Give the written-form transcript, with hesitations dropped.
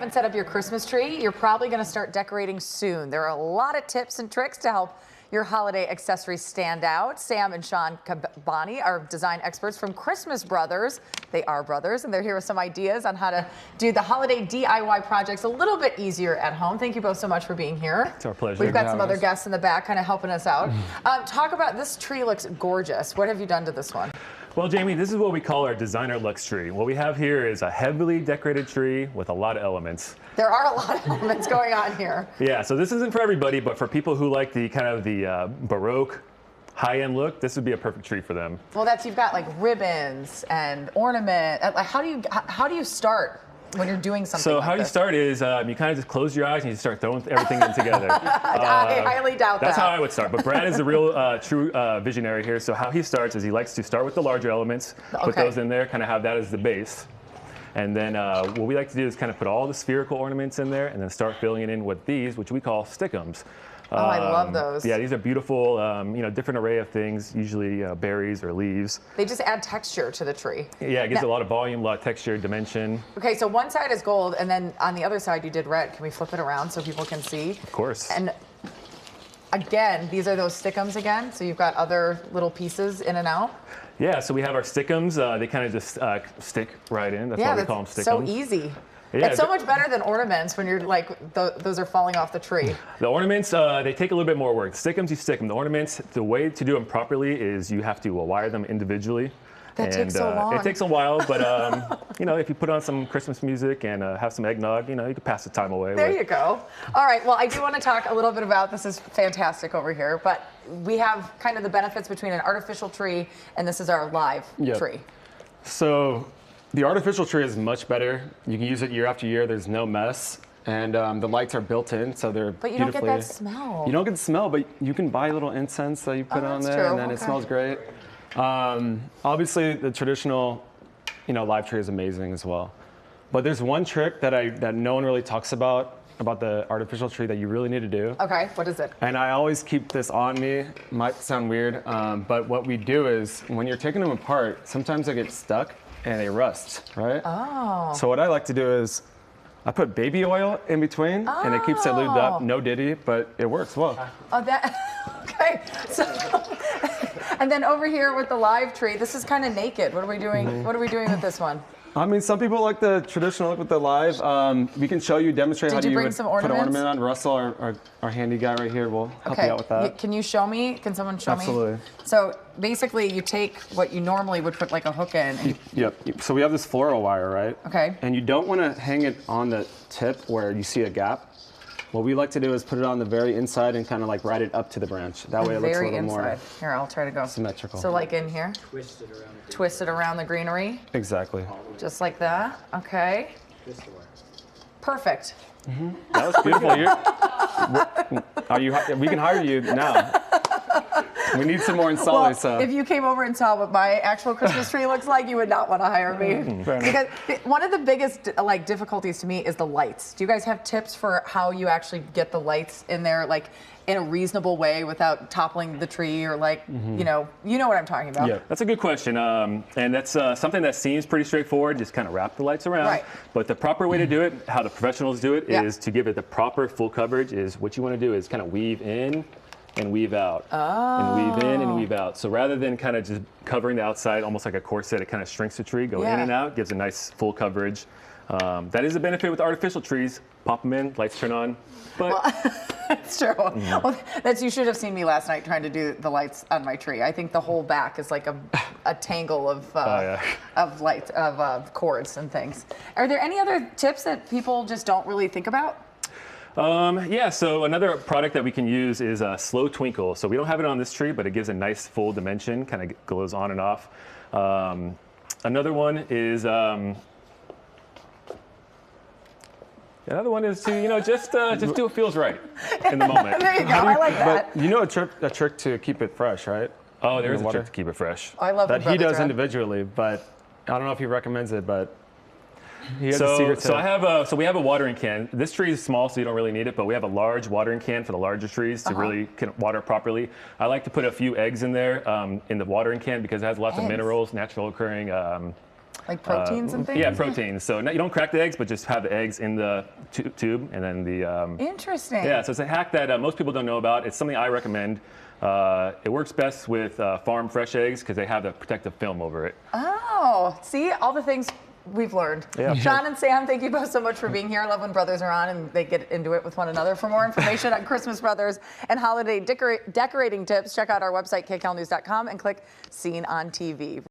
Haven't set up your Christmas tree, you're probably going to start decorating soon. There are a lot of tips and tricks to help your holiday accessories stand out. Sam and Sean Cabani are design experts from Christmas Brothers. They are brothers, and they're here with some ideas on how to do the holiday DIY projects a little bit easier at home. Thank you both so much for being here. It's our pleasure. We've got some other guests in the back kind of helping us out. Talk about this tree. Looks gorgeous. What have you done to this one? Well, Jamie, this is what we call our designer Lux tree. What we have here is a heavily decorated tree with a lot of elements. There are a lot of elements going on here. Yeah, so this isn't for everybody, but for people who like the kind of the Baroque high-end look, this would be a perfect tree for them. Well, you've got like ribbons and ornament. Like, how do you start when you're doing something So like how you this? start is you kind of just close your eyes and you start throwing everything in together. I highly doubt That's that. how I would start. But Brad is the real true visionary here. So how he starts is he likes to start with the larger elements, put those in there, kind of have that as the base. And then what we like to do is kind of put all the spherical ornaments in there and then start filling it in with these, which we call stickums. Oh, I love those. Yeah, these are beautiful, different array of things, usually berries or leaves. They just add texture to the tree. Yeah, it gives a lot of volume, a lot of texture, dimension. Okay, so one side is gold, and then on the other side you did red. Can we flip it around so people can see? Of course. And again, these are those stickums again, so you've got other little pieces in and out. Yeah, so we have our stickums. They kind of just stick right in. That's why we call them stickums. So easy. Yeah, it's so much better than ornaments when you're like, those are falling off the tree. The ornaments, they take a little bit more work. Stickums, you stick them. The ornaments, the way to do them properly is you have to wire them individually. That takes so long. It takes a while, but if you put on some Christmas music and have some eggnog, you can pass the time away. There you go. All right, well, I do want to talk a little bit about, this is fantastic over here, but we have kind of the benefits between an artificial tree and this is our live tree. So the artificial tree is much better. You can use it year after year. There's no mess. And the lights are built in, so they're But you don't get that smell. You don't get the smell, but you can buy a little incense that you put on there, and then it smells great. Obviously, the traditional, live tree is amazing as well. But there's one trick that no one really talks about the artificial tree that you really need to do. Okay, what is it? And I always keep this on me. Might sound weird, but what we do is when you're taking them apart, sometimes they get stuck and they rust, right? Oh. So what I like to do is I put baby oil in between, and it keeps it lubed up. No diddy, but it works well. Oh, okay. So, and then over here with the live tree, this is kind of naked. What are we doing? What are we doing with this one? I mean, some people like the traditional look with the live. We can show you, demonstrate how you would put an ornament on. Russell, our handy guy right here, will help you out with that. Can you show me? Can someone show me? Absolutely. So basically, you take what you normally would put like a hook in. And Yep. So we have this floral wire, right? Okay. And you don't want to hang it on the tip where you see a gap. What we like to do is put it on the very inside and kind of like ride it up to the branch. That way it looks a little more Here, I'll try to go symmetrical. So like in here? Twist it around the greenery? Exactly. Just like that? Okay. Perfect. That was beautiful. We can hire you now. We need some more installers. Well, if you came over and saw what my actual Christmas tree looks like, you would not want to hire me. Because one of the biggest difficulties to me is the lights. Do you guys have tips for how you actually get the lights in there, like in a reasonable way without toppling the tree or like, you know what I'm talking about? Yeah, that's a good question. And that's something that seems pretty straightforward. Just kind of wrap the lights around. Right. But the proper way to do it, how the professionals do it, is to give it the proper full coverage. Is what you want to do is kind of weave in and weave out, and weave in and weave out. So rather than kind of just covering the outside almost like a corset, it kind of shrinks the tree, go in and out, gives a nice full coverage. That is a benefit with artificial trees. Pop them in, lights turn on. But That's true. Well, you should have seen me last night trying to do the lights on my tree. I think the whole back is like a tangle of lights, of cords and things. Are there any other tips that people just don't really think about? So another product that we can use is a slow twinkle. So we don't have it on this tree, but it gives a nice full dimension, kind of glows on and off. Another one is to just do what feels right in the moment. There you go. I like that. But you know a trick to keep it fresh, right? Oh, there is a trick to keep it fresh. I love that he does individually, but I don't know if he recommends it, but he has a secret tip. So we have a watering can. This tree is small, so you don't really need it, but we have a large watering can for the larger trees to really water properly. I like to put a few eggs in there in the watering can because it has lots of minerals, natural occurring Like proteins and things? Yeah, proteins. So you don't crack the eggs, but just have the eggs in the tube and then the... Interesting. Yeah, so it's a hack that most people don't know about. It's something I recommend. It works best with farm fresh eggs because they have the protective film over it. Oh, see, all the things we've learned. Yeah. Sean and Sam, thank you both so much for being here. I love when brothers are on and they get into it with one another. For more information on Christmas Brothers and holiday decorating tips, check out our website, kcalnews.com, and click Seen on TV.